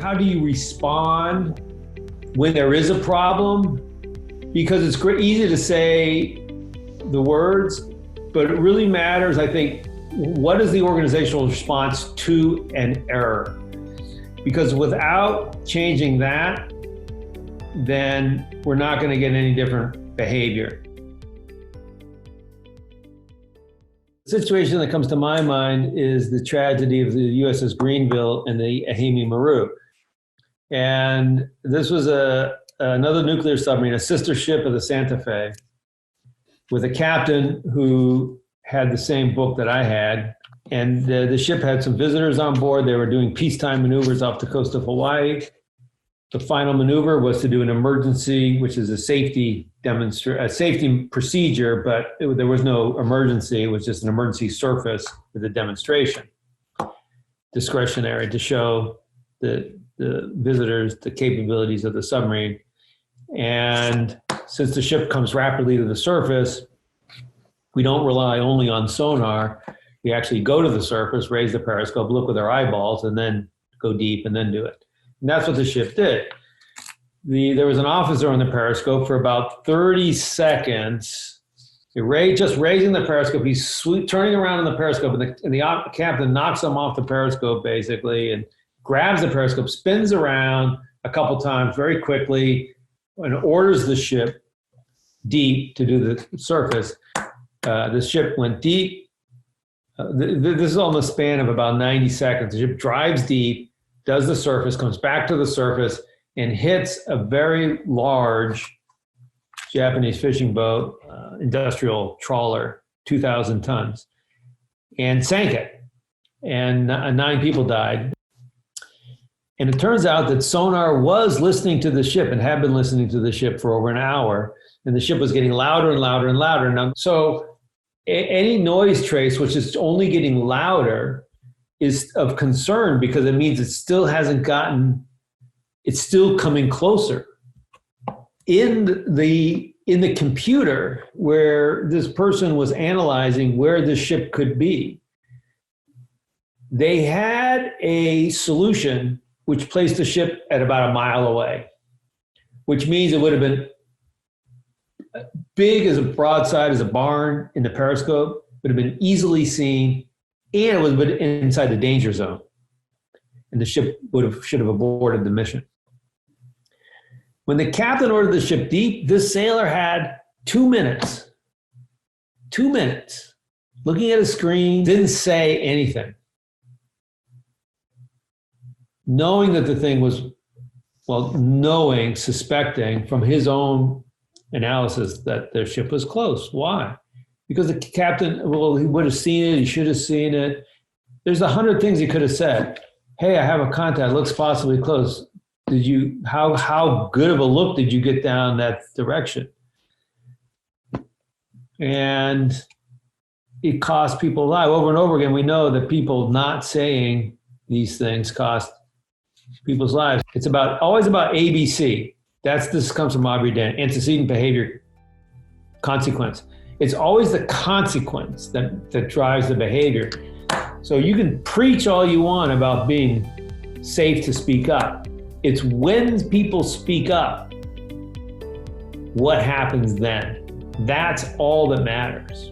How do you respond when there is a problem? Because it's easy to say the words, but it really matters, I think, what is the organizational response to an error? Because without changing that, then we're not going to get any different behavior. The situation that comes to my mind is the tragedy of the USS Greenville and the Ahimi Maru. And this was another nuclear submarine, a sister ship of the Santa Fe, with a captain who had the same book that I had. And the ship had some visitors on board. They were doing peacetime maneuvers off the coast of Hawaii. The final maneuver was to do an emergency, which is a safety procedure, but there was no emergency. It was just an emergency surface with a demonstration, discretionary, to show the visitors the capabilities of the submarine. And since the ship comes rapidly to the surface, we don't rely only on sonar. We actually go to the surface, raise the periscope, look with our eyeballs, and then go deep and then do it. And that's what the ship did. There was an officer on the periscope for about 30 seconds. Just raising the periscope, he's turning around on the periscope, and the captain knocks him off the periscope, basically, and grabs the periscope, spins around a couple times very quickly, and orders the ship deep to do the surface. The ship went deep. This is on the span of about 90 seconds. The ship drives deep, does the surface, comes back to the surface, and hits a very large Japanese fishing boat, industrial trawler, 2,000 tons, and sank it. And 9 people died. And it turns out that sonar was listening to the ship and had been listening to the ship for over an hour, and the ship was getting louder and louder and louder. Now, so any noise trace, which is only getting louder, is of concern because it means it's still coming closer. In the computer where this person was analyzing where the ship could be, they had a solution which placed the ship at about a mile away, which means it would have been big as a broadside as a barn in the periscope, would have been easily seen, and it was inside the danger zone. And the ship should have aborted the mission. When the captain ordered the ship deep, this sailor had 2 minutes. 2 minutes. Looking at a screen, didn't say anything. Knowing that the thing was, suspecting from his own analysis that their ship was close. Why? Because the captain, he would have seen it, he should have seen it. There's 100 things he could have said. Hey, I have a contact, looks possibly close. How good of a look did you get down that direction? And it cost people lives. Over and over again, we know that people not saying these things cost people's lives. It's always about ABC. This comes from Aubrey Dent, antecedent behavior consequence. It's always the consequence that drives the behavior. So you can preach all you want about being safe to speak up. It's when people speak up, what happens then? That's all that matters.